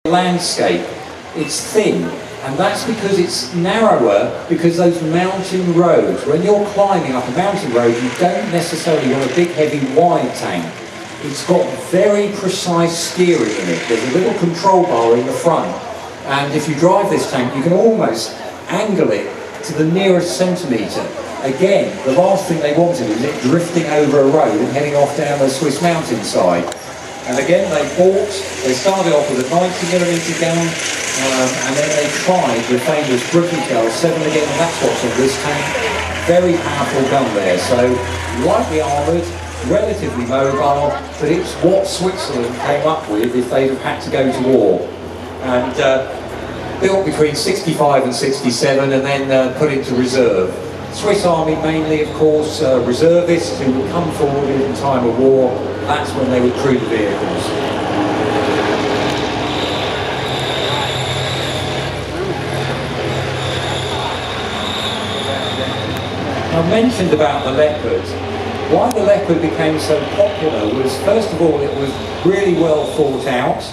landscape. It's thin, and that's because it's narrower, because those mountain roads, when you're climbing up a mountain road, you don't necessarily want a big heavy wide tank. It's got very precise steering in it. There's a little control bar in the front, and if you drive this tank you can almost angle it to the nearest centimetre. Again, the last thing they wanted was it drifting over a road and heading off down the Swiss mountainside. And again, they started off with a 90mm gun, and then they tried the famous Brückenkell 7 again, and that's what's on this tank. Very powerful gun there, so lightly armoured, relatively mobile, but it's what Switzerland came up with if they'd have had to go to war. And built between 65 and 67, and then put into reserve. Swiss Army mainly, of course, reservists who would come forward in time of war. That's when they would crew the vehicles. I mentioned about the Leopard. Why the Leopard became so popular was, first of all, it was really well thought out,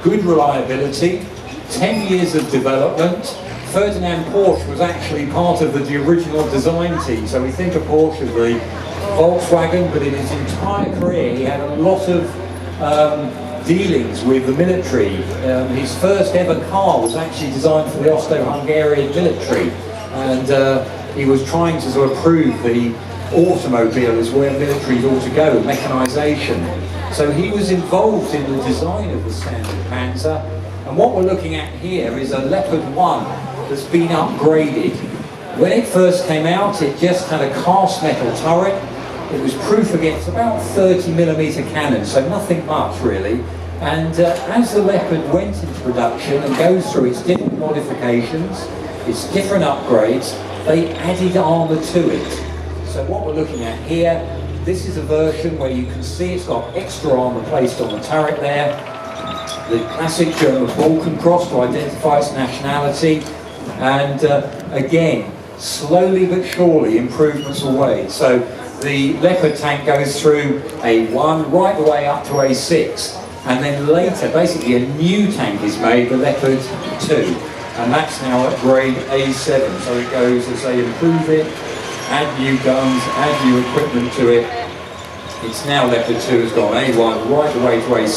good reliability, 10 years of development. Ferdinand Porsche was actually part of the original design team, so we think of Porsche as the Volkswagen, but in his entire career he had a lot of dealings with the military. His first ever car was actually designed for the Austro-Hungarian military, and he was trying to sort of prove the automobile is where militaries ought to go, mechanisation. So he was involved in the design of the standard Panzer, and what we're looking at here is a Leopard 1 that's been upgraded. When it first came out, it just had a cast metal turret. It was proof against about 30mm cannon, so nothing much really. And as the Leopard went into production and goes through its different modifications, its different upgrades, they added armour to it. So what we're looking at here, this is a version where you can see it's got extra armour placed on the turret there, the classic German Balkan cross to identify its nationality, and again, slowly but surely improvements are made. So the Leopard tank goes through A1 right the way up to A6, and then later basically a new tank is made, the Leopard 2, and that's now at grade A7. So it goes as they improve it, add new guns, add new equipment to it. It's now Leopard 2 has gone A1 right the way to A6.